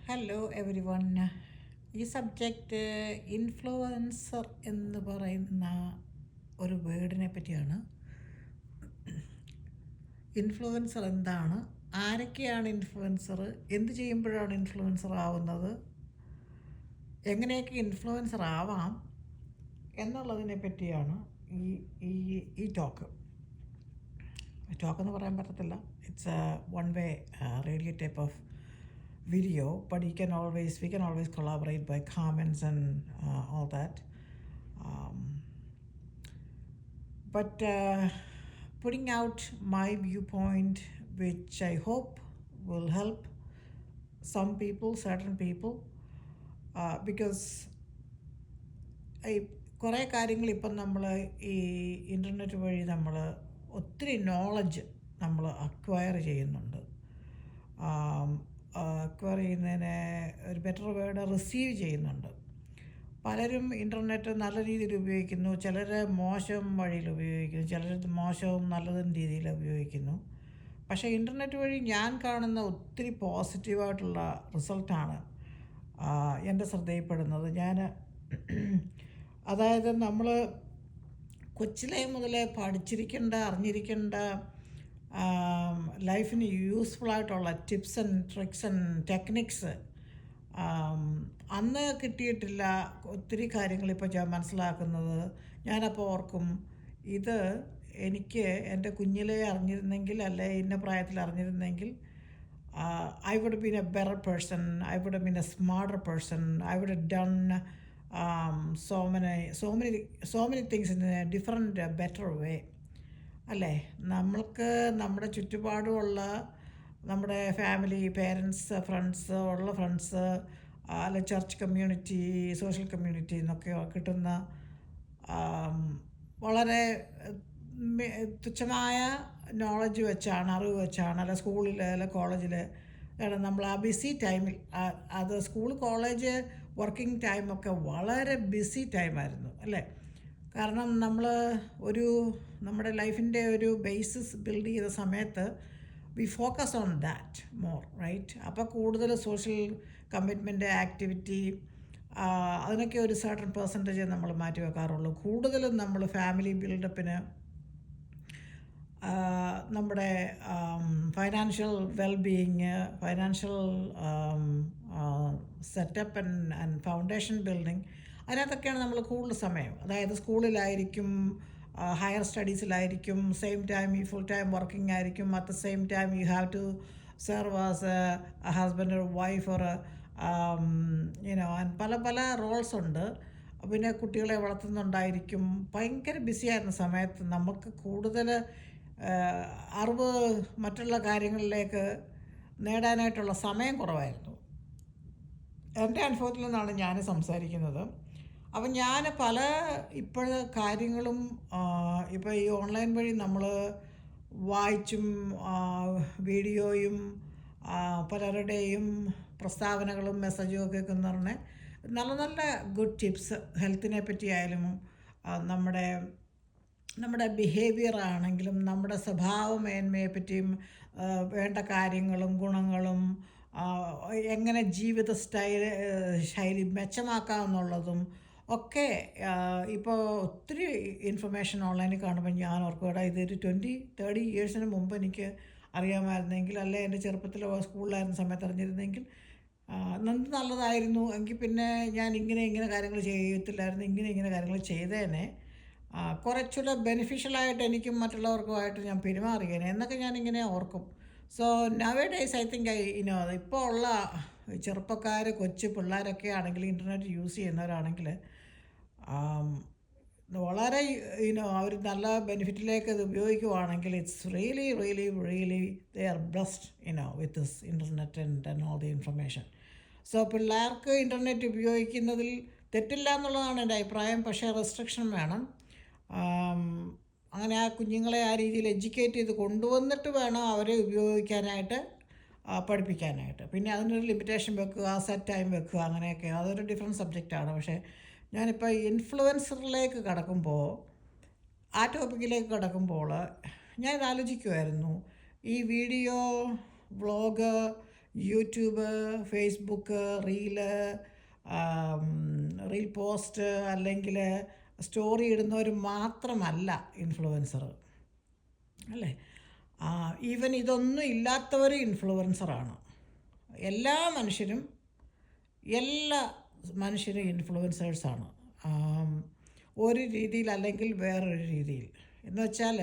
Hello every one. ഈ subject influencer എന്ന് പറയുന്ന ഒരു വേർഡിനെ പറ്റിയാണ്. ഇൻഫ്ലുവൻസർ എന്താണ്, ആരൊക്കെയാണ് ഇൻഫ്ലുവൻസർ, എന്ത് ചെയ്യുമ്പോഴാണ് ഇൻഫ്ലുവൻസർ ആവുന്നത്, എങ്ങനെയൊക്കെ ഇൻഫ്ലുവൻസർ ആവാം എന്നുള്ളതിനെ പറ്റിയാണ് ഈ ഈ ഈ ടോക്ക് എന്ന് പറയാൻ പറ്റത്തില്ല. It's A one way radio type of video, but we can always collaborate by comments and all that. But putting out my viewpoint, which I hope will help certain people, because കുറേ കാര്യങ്ങൾ ഇപ്പം നമ്മൾ ഈ internet വഴി നമ്മൾ ഒത്തിരി knowledge നമ്മൾ acquire ചെയ്യുന്നുണ്ട്. അക്വയർ ചെയ്യുന്നതിന് ഒരു ബെറ്റർ വേർഡ് റിസീവ് ചെയ്യുന്നുണ്ട്. പലരും ഇൻ്റർനെറ്റ് നല്ല രീതിയിൽ ഉപയോഗിക്കുന്നു, ചിലർ മോശം വഴിയിൽ ഉപയോഗിക്കുന്നു, ചിലർ മോശവും നല്ലതും രീതിയിൽ ഉപയോഗിക്കുന്നു. പക്ഷേ ഇൻ്റർനെറ്റ് വഴി ഞാൻ കാണുന്ന ഒത്തിരി പോസിറ്റീവായിട്ടുള്ള റിസൾട്ടാണ് എൻ്റെ ശ്രദ്ധയിൽപ്പെടുന്നത്. അതായത് നമ്മൾ കൊച്ചിലെ മുതലേ അറിഞ്ഞിരിക്കേണ്ട ലൈഫിന് യൂസ്ഫുള്ളായിട്ടുള്ള tips and tricks and techniques അന്ന് കിട്ടിയിട്ടില്ല. ഒത്തിരി കാര്യങ്ങൾ ഇപ്പോൾ ഞാൻ മനസ്സിലാക്കുന്നത്. ഞാനപ്പോൾ ഓർക്കും, ഇത് എനിക്ക് എൻ്റെ കുഞ്ഞിലേ അറിഞ്ഞിരുന്നെങ്കിൽ, അല്ലെ ഇന്ന പ്രായത്തിൽ അറിഞ്ഞിരുന്നെങ്കിൽ, I would have been a better person, I would have been a smarter person, I would have done so many things in a different better way. അല്ലേ? നമ്മൾക്ക് നമ്മുടെ ചുറ്റുപാടുമുള്ള നമ്മുടെ ഫാമിലി, പേരൻസ്, ഫ്രണ്ട്സ് അല്ല ചർച്ച് കമ്മ്യൂണിറ്റി, സോഷ്യൽ കമ്മ്യൂണിറ്റി എന്നൊക്കെ കിട്ടുന്ന വളരെ തുച്ഛമായ നോളജ് വെച്ചാണ്, അറിവ് വെച്ചാണ്, അല്ല സ്കൂളിൽ അല്ല കോളേജിൽ നമ്മൾ ആ ബിസി ടൈമിൽ, അത് സ്കൂൾ കോളേജ് വർക്കിംഗ് ടൈമൊക്കെ വളരെ ബിസി ടൈമായിരുന്നു അല്ലേ? കാരണം നമ്മുടെ ലൈഫിൻ്റെ ഒരു ബേസിസ് ബിൽഡ് ചെയ്ത സമയത്ത് we focus on that more, right? അപ്പോൾ കൂടുതൽ സോഷ്യൽ കമ്മിറ്റ്മെൻറ്റ്, ആക്ടിവിറ്റി, അതിനൊക്കെ ഒരു സർട്ടൺ പെർസെൻറ്റേജ് നമ്മൾ മാറ്റി വെക്കാറുള്ളൂ. കൂടുതലും നമ്മൾ ഫാമിലി ബിൽഡപ്പിന്, നമ്മുടെ financial wellbeing, financial setup and foundation building, അതിനകത്തൊക്കെയാണ് നമ്മൾ കൂടുതൽ സമയം. അതായത് സ്കൂളിലായിരിക്കും, ഹയർ സ്റ്റഡീസിലായിരിക്കും, സെയിം ടൈം ഈ ഫുൾ ടൈം വർക്കിംഗ് ആയിരിക്കും. At the same time you have to serve as a husband, ഒരു വൈഫ്, ഒരു പല റോൾസ് ഉണ്ട്. പിന്നെ കുട്ടികളെ വളർത്തുന്നുണ്ടായിരിക്കും. ഭയങ്കര ബിസിയായിരുന്ന സമയത്ത് നമുക്ക് കൂടുതൽ അറിവ് മറ്റുള്ള കാര്യങ്ങളിലേക്ക് നേടാനായിട്ടുള്ള സമയം കുറവായിരുന്നു. എൻ്റെ അനുഭവത്തിൽ നിന്നാണ് ഞാൻ സംസാരിക്കുന്നത്. അപ്പം ഞാൻ ഇപ്പോഴത്തെ കാര്യങ്ങളും ഇപ്പോൾ ഈ ഓൺലൈൻ വഴി നമ്മൾ വായിച്ചും വീഡിയോയും പലരുടെയും പ്രസ്താവനകളും മെസ്സേജും ഒക്കെ എന്ന് പറഞ്ഞാൽ നല്ല നല്ല ഗുഡ് ടിപ്സ്, ഹെൽത്തിനെ പറ്റിയായാലും നമ്മുടെ ബിഹേവിയർ ആണെങ്കിലും, നമ്മുടെ സ്വഭാവ മേന്മയെ പറ്റിയും, വേണ്ട കാര്യങ്ങളും ഗുണങ്ങളും, എങ്ങനെ ജീവിത ശൈലി മെച്ചമാക്കാമെന്നുള്ളതും ഒക്കെ ഇപ്പോൾ ഒത്തിരി ഇൻഫർമേഷൻ ഓൺലൈനിൽ കാണുമ്പോൾ ഞാൻ ഓർക്കും, ഇതൊരു 20-30 ഇയേഴ്സിന് മുമ്പ് എനിക്ക് അറിയാമായിരുന്നെങ്കിൽ, അല്ലെ എൻ്റെ ചെറുപ്പത്തിൽ സ്കൂളിലായിരുന്ന സമയത്ത് അറിഞ്ഞിരുന്നെങ്കിൽ നല്ലതായിരുന്നു. എങ്കിൽ പിന്നെ ഞാൻ ഇങ്ങനെ കാര്യങ്ങൾ ചെയ്യത്തില്ലായിരുന്നു, ഇങ്ങനെ കാര്യങ്ങൾ ചെയ്തേനെ, കുറച്ചുകൂടെ ബെനിഫിഷ്യലായിട്ട് എനിക്കും മറ്റുള്ളവർക്കുമായിട്ട് ഞാൻ പെരുമാറിയേനെ എന്നൊക്കെ ഞാനിങ്ങനെ ഓർക്കും. സോ നൗഡേയ്സ് ഐ തിങ്ക് ഇപ്പോൾ ഉള്ള ചെറുപ്പക്കാർ, കൊച്ചു പിള്ളേരൊക്കെ ആണെങ്കിൽ, ഇൻ്റർനെറ്റ് യൂസ് ചെയ്യുന്നവരാണെങ്കിൽ വളരെ അവർ നല്ല ബെനിഫിറ്റിലേക്ക് ഇത് ഉപയോഗിക്കുവാണെങ്കിൽ, it's really they are blessed with this internet and all the information. So പിള്ളേർക്ക് ഇൻ്റർനെറ്റ് ഉപയോഗിക്കുന്നതിൽ തെറ്റില്ല എന്നുള്ളതാണ് എൻ്റെ അഭിപ്രായം. പക്ഷേ റെസ്ട്രിക്ഷൻ വേണം. അങ്ങനെ ആ കുഞ്ഞുങ്ങളെ ആ രീതിയിൽ എഡ്യൂക്കേറ്റ് ചെയ്ത് കൊണ്ടുവന്നിട്ട് വേണം അവരെ ഉപയോഗിക്കാനായിട്ട്, പഠിപ്പിക്കാനായിട്ട്. പിന്നെ അതിനൊരു ലിമിറ്റേഷൻ വെക്കുക, സെറ്റ് ടൈം വെക്കുക, അങ്ങനെയൊക്കെ അതൊരു ഡിഫറെൻറ്റ് സബ്ജക്റ്റാണ്. പക്ഷേ ഞാനിപ്പോൾ ഇൻഫ്ലുവൻസറിലേക്ക് ആ ടോപ്പിക്കിലേക്ക് കടക്കുമ്പോൾ ഞാനിത് ആലോചിക്കുമായിരുന്നു. ഈ video, vlog, YouTube, Facebook, reel post അല്ലെങ്കിൽ സ്റ്റോറി ഇടുന്നവർ മാത്രമല്ല ഇൻഫ്ലുവൻസർ, അല്ലേ? ഈവൻ ഇതൊന്നും ഇല്ലാത്തവർ ഇൻഫ്ലുവൻസറാണ്. എല്ലാ മനുഷ്യരും ഇൻഫ്ലുവൻസേഴ്സാണ്, ഒരു രീതിയിൽ അല്ലെങ്കിൽ വേറൊരു രീതിയിൽ. എന്ന് വെച്ചാൽ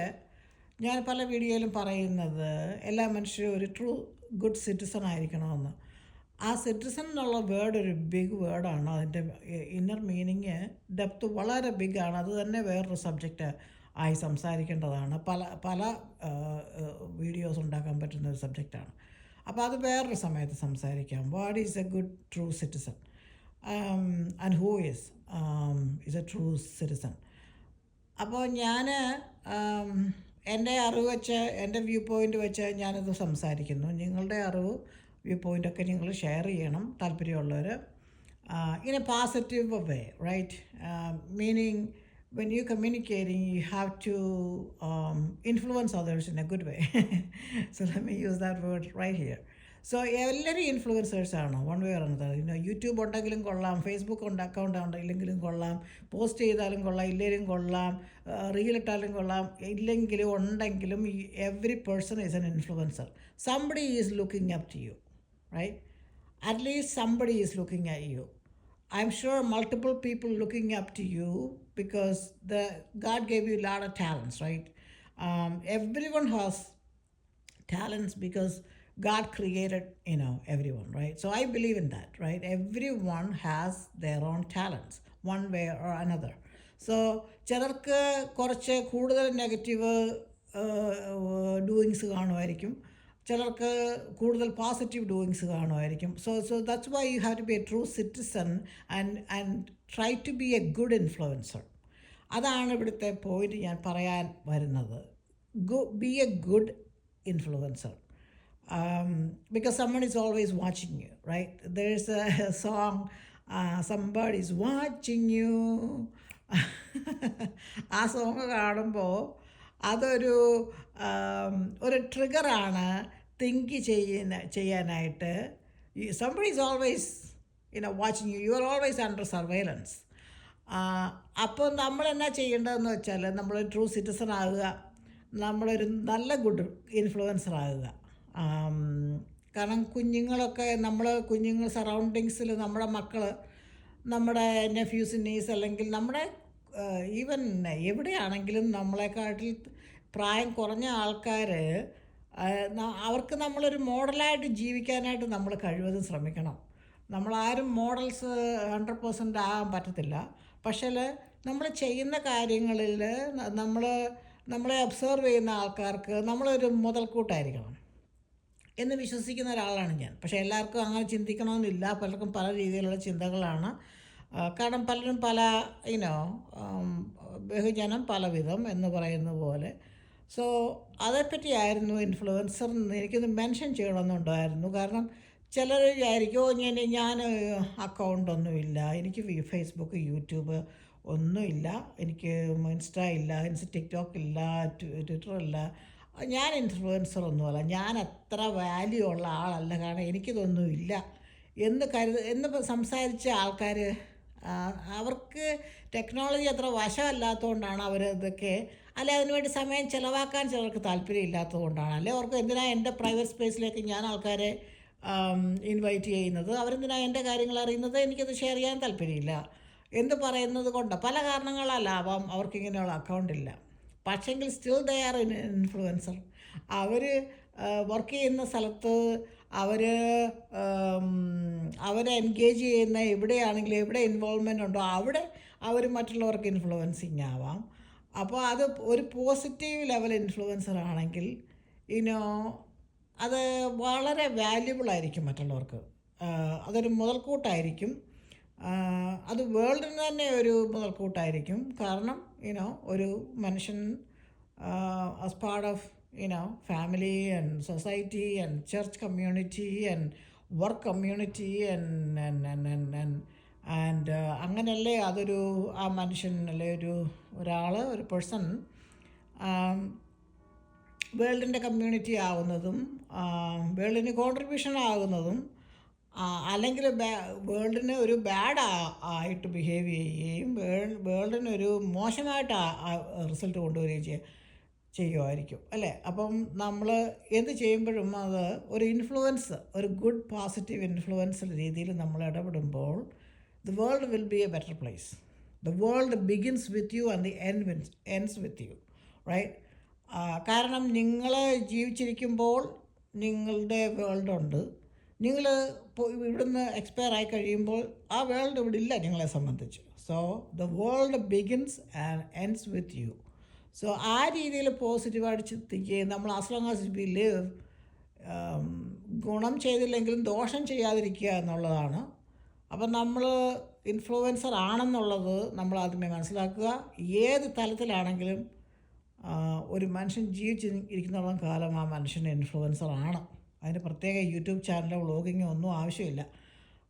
ഞാൻ പല വീഡിയോയിലും പറയുന്നത് എല്ലാ മനുഷ്യരും ഒരു ട്രൂ ഗുഡ് സിറ്റിസൺ ആയിരിക്കണമെന്ന്. ആ സിറ്റിസൺ എന്നുള്ള വേർഡ് ഒരു ബിഗ് വേർഡാണ്. അതിൻ്റെ ഇന്നർ മീനിങ് ഡെപ്ത് വളരെ ബിഗാണ്. അത് തന്നെ വേറൊരു സബ്ജക്റ്റ് ആയി സംസാരിക്കേണ്ടതാണ്. പല വീഡിയോസ് ഉണ്ടാക്കാൻ പറ്റുന്ന ഒരു സബ്ജക്റ്റാണ്. അപ്പോൾ അത് വേറൊരു സമയത്ത് സംസാരിക്കാം. What is A good true citizen and who is A true citizen. അപ്പോൾ ഞാൻ എൻ്റെ അറിവ് വെച്ച്, എൻ്റെ വ്യൂ പോയിൻ്റ് വെച്ച് ഞാനിത് സംസാരിക്കുന്നു. നിങ്ങളുടെ അറിവ് വ്യൂ പോയിൻ്റൊക്കെ നിങ്ങൾ ഷെയർ ചെയ്യണം, താല്പര്യമുള്ളവർ. in a positive way, right? Meaning when you're communicating, you have to influence others in a good way. So let me use that word right here. So എല്ലാവരും ഇൻഫ്ലുവൻസേഴ്സാണ്, one way or another. YouTube ഉണ്ടെങ്കിലും കൊള്ളാം, Facebook account ഉണ്ടെങ്കിലും കൊള്ളാം, post ചെയ്താലും കൊള്ളാം, ഇല്ലെങ്കിലും കൊള്ളാം, റീൽ ഇട്ടാലും കൊള്ളാം, ഇല്ലെങ്കിലും ഉണ്ടെങ്കിലും every person is an influencer. Somebody is looking up to you, right? At least somebody is looking at you. I'm sure multiple people looking up to you because God gave you a lot of talents, right? Everyone has talents because God created, everyone, right? So I believe in that, right? Everyone has their own talents, one way or another. So ചിലർക്ക് കുറച്ച് കൂടുതൽ negative doings കാണുമായിരിക്കും, ചിലർക്ക് കൂടുതൽ positive doings കാണുമായിരിക്കും. So that's why you have to be a true citizen and try to be a good influencer. അതാണ് ഇവിടുത്തെ point ഞാൻ പറയാൻ വരുന്നത്. Be a good influencer because someone is always watching you, right? There's a song, somebody is watching you. ആ song കാണുമ്പോൾ അതൊരു ട്രിഗറാണ് think ചെയ്യാനായിട്ട്. Somebody is always watching U, you are always under surveillance. അപ്പോൾ നമ്മൾ എന്നാ ചെയ്യേണ്ടതെന്ന് വെച്ചാൽ നമ്മളൊരു ട്രൂ സിറ്റിസൺ ആകുക, നമ്മളൊരു നല്ല ഗുഡ് ഇൻഫ്ലുവൻസർ ആകുക. കാരണം കുഞ്ഞുങ്ങൾ സറൗണ്ടിങ്സിൽ നമ്മുടെ മക്കൾ, നമ്മുടെ നെഫ്യൂസ് നീസ്, അല്ലെങ്കിൽ നമ്മുടെ ഈവൻ എവിടെയാണെങ്കിലും നമ്മളെക്കാട്ടിൽ പ്രായം കുറഞ്ഞ ആൾക്കാർ, അവർക്ക് നമ്മളൊരു മോഡലായിട്ട് ജീവിക്കാനായിട്ട് നമ്മൾ കഴിവതും ശ്രമിക്കണം. നമ്മളാരും മോഡൽസ് 100% ആകാൻ പറ്റത്തില്ല. പക്ഷേ നമ്മൾ ചെയ്യുന്ന കാര്യങ്ങളിൽ നമ്മളെ ഒബ്സർവ് ചെയ്യുന്ന ആൾക്കാർക്ക് നമ്മളൊരു മുതൽക്കൂട്ടായിരിക്കണം എന്ന് വിശ്വസിക്കുന്ന ഒരാളാണ് ഞാൻ. പക്ഷേ എല്ലാവർക്കും അങ്ങനെ ചിന്തിക്കണമെന്നില്ല, പലർക്കും പല രീതിയിലുള്ള ചിന്തകളാണ്. കാരണം പലരും ബഹുജനം പലവിധം എന്ന് പറയുന്ന പോലെ. സോ അതേപ്പറ്റിയായിരുന്നു ഇൻഫ്ലുവൻസർ എനിക്കൊന്ന് മെൻഷൻ ചെയ്യണമെന്നുണ്ടായിരുന്നു. കാരണം ചിലർ വിചാരിക്കും ഞാൻ അക്കൗണ്ടൊന്നുമില്ല, എനിക്ക് ഫേസ്ബുക്ക്, യൂട്യൂബ് ഒന്നുമില്ല, എനിക്ക് ഇൻസ്റ്റാ ഇല്ല, ടിക്ടോക്ക് ഇല്ല, ട്വിറ്റർ ഇല്ല, ഞാൻ ഇൻഫ്ലുവൻസറൊന്നുമല്ല, ഞാൻ അത്ര വാല്യൂ ഉള്ള ആളല്ല, കാരണം എനിക്കിതൊന്നുമില്ല എന്ന് സംസാരിച്ച ആൾക്കാർ, അവർക്ക് ടെക്നോളജി അത്ര വശമല്ലാത്തതുകൊണ്ടാണ് അവരിതൊക്കെ, അല്ലെ അതിനുവേണ്ടി സമയം ചിലവാക്കാൻ ചിലർക്ക് താല്പര്യം ഇല്ലാത്തതുകൊണ്ടാണ്, അല്ലെ അവർക്ക് എന്തിനാണ് എൻ്റെ പ്രൈവറ്റ് സ്പേസിലേക്ക് ഞാൻ ആൾക്കാരെ ഇൻവൈറ്റ് ചെയ്യുന്നത്, അവരെന്തിനാണ് എൻ്റെ കാര്യങ്ങൾ അറിയുന്നത്, എനിക്കത് ഷെയർ ചെയ്യാൻ താല്പര്യമില്ല എന്ന് പറയുന്നത് കൊണ്ട് പല കാരണങ്ങളാലാവാം അവർക്കിങ്ങനെയുള്ള അക്കൗണ്ടില്ല. പക്ഷെങ്കിൽ സ്റ്റിൽ ദേ ആർ ഇൻഫ്ലുവൻസർ. അവർ വർക്ക് ചെയ്യുന്ന സ്ഥലത്ത് അവർ എൻഗേജ് ചെയ്യുന്ന എവിടെയാണെങ്കിലും, എവിടെ ഇൻവോൾവ്മെൻ്റ് ഉണ്ടോ അവിടെ അവർ മറ്റുള്ളവർക്ക് ഇൻഫ്ലുവൻസിങ് ആവാം. അപ്പോൾ അത് ഒരു പോസിറ്റീവ് ലെവൽ ഇൻഫ്ലുവൻസർ ആണെങ്കിൽ അത് വളരെ വാല്യുബിളായിരിക്കും മറ്റുള്ളവർക്ക്, അതൊരു മുതൽക്കൂട്ടായിരിക്കും, അത് വേൾഡിന് തന്നെ ഒരു മുതൽക്കൂട്ടായിരിക്കും. കാരണം ഒരു മനുഷ്യൻ as part of family and society and church community and work community and അങ്ങനെയല്ലേ അതൊരു ആ മനുഷ്യൻ അല്ലെ ഒരു പേഴ്സൺ വേൾഡിൻ്റെ കമ്മ്യൂണിറ്റി ആവുന്നതും വേൾഡിന് കോൺട്രിബ്യൂഷൻ ആകുന്നതും അല്ലെങ്കിൽ വേൾഡിന് ഒരു ബാഡ് ആയിട്ട് ബിഹേവ് ചെയ്യുകയും വേൾഡിനൊരു മോശമായിട്ട് റിസൾട്ട് കൊണ്ടുവരികയും ചെയ്യുമായിരിക്കും അല്ലേ. അപ്പം നമ്മൾ എന്ത് ചെയ്യുമ്പോഴും അത് ഒരു ഇൻഫ്ലുവൻസ്, ഒരു ഗുഡ് പോസിറ്റീവ് ഇൻഫ്ലുവൻസ് രീതിയിൽ നമ്മൾ ഇടപെടുമ്പോൾ the world will be a better place. The world begins with you and the ends with you, right? കാരണം നിങ്ങൾ ജീവിച്ചിരിക്കുമ്പോൾ നിങ്ങളുടെ വേൾഡുണ്ട്. നിങ്ങൾ ഇവിടുന്ന് എക്സ്പയർ ആയി കഴിയുമ്പോൾ ആ വേൾഡ് ഇവിടെ ഇല്ല നിങ്ങളെ സംബന്ധിച്ച്. So the world begins and ends with U. So ആ രീതിയിൽ പോസിറ്റീവായിട്ട് ചിന്തിക്കുകയും നമ്മൾ as long as we live ഗുണം ചെയ്തില്ലെങ്കിലും ദോഷം ചെയ്യാതിരിക്കുക എന്നുള്ളതാണ്. അപ്പം നമ്മൾ ഇൻഫ്ലുവൻസർ ആണെന്നുള്ളത് നമ്മൾ ആദ്യമേ മനസ്സിലാക്കുക. ഏത് തലത്തിലാണെങ്കിലും ഒരു മനുഷ്യൻ ജീവിച്ചിരിക്കുന്നിടത്തോളം കാലം ആ മനുഷ്യൻ ഇൻഫ്ലുവൻസർ ആണ്. അതിന് പ്രത്യേക യൂട്യൂബ് ചാനലോ വ്ളോഗിങ്ങോ ഒന്നും ആവശ്യമില്ല.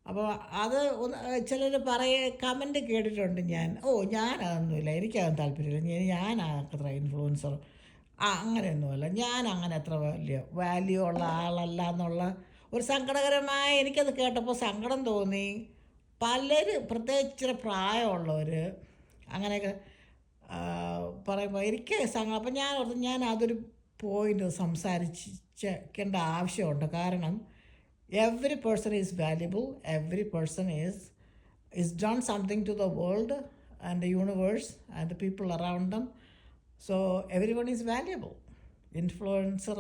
അപ്പോൾ അത് ചിലർ കമൻറ്റ് കേട്ടിട്ടുണ്ട് ഞാൻ. ഞാനതൊന്നുമില്ല, എനിക്കതും താല്പര്യമില്ല, ഞാൻ അത്ര ഇൻഫ്ലുവൻസർ അങ്ങനെയൊന്നുമല്ല, ഞാൻ അങ്ങനെ അത്ര വലിയ വാല്യൂ ഉള്ള ആളല്ല എന്നുള്ള ഒരു സങ്കടകരമായ, എനിക്കത് കേട്ടപ്പോൾ സങ്കടം തോന്നി. പ്രത്യേകിച്ച് പ്രായമുള്ളവർ അങ്ങനെയൊക്കെ പറയുമ്പോൾ എനിക്ക് അപ്പം ഞാൻ ഓർത്തു ഞാൻ അതൊരു പോയിൻ്റ് സംസാരിക്കേണ്ട ആവശ്യമുണ്ട്. കാരണം every person is valuable, every person is done something to the world and the universe and the people around them. So everyone is valuable. Influencer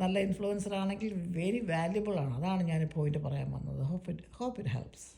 നല്ല ഇൻഫ്ലുവൻസർ ആണെങ്കിൽ വെരി വാല്യുബിൾ ആണ്. അതാണ് ഞാൻ പോയിൻ്റ് പറയാൻ വന്നത്. Hope it helps.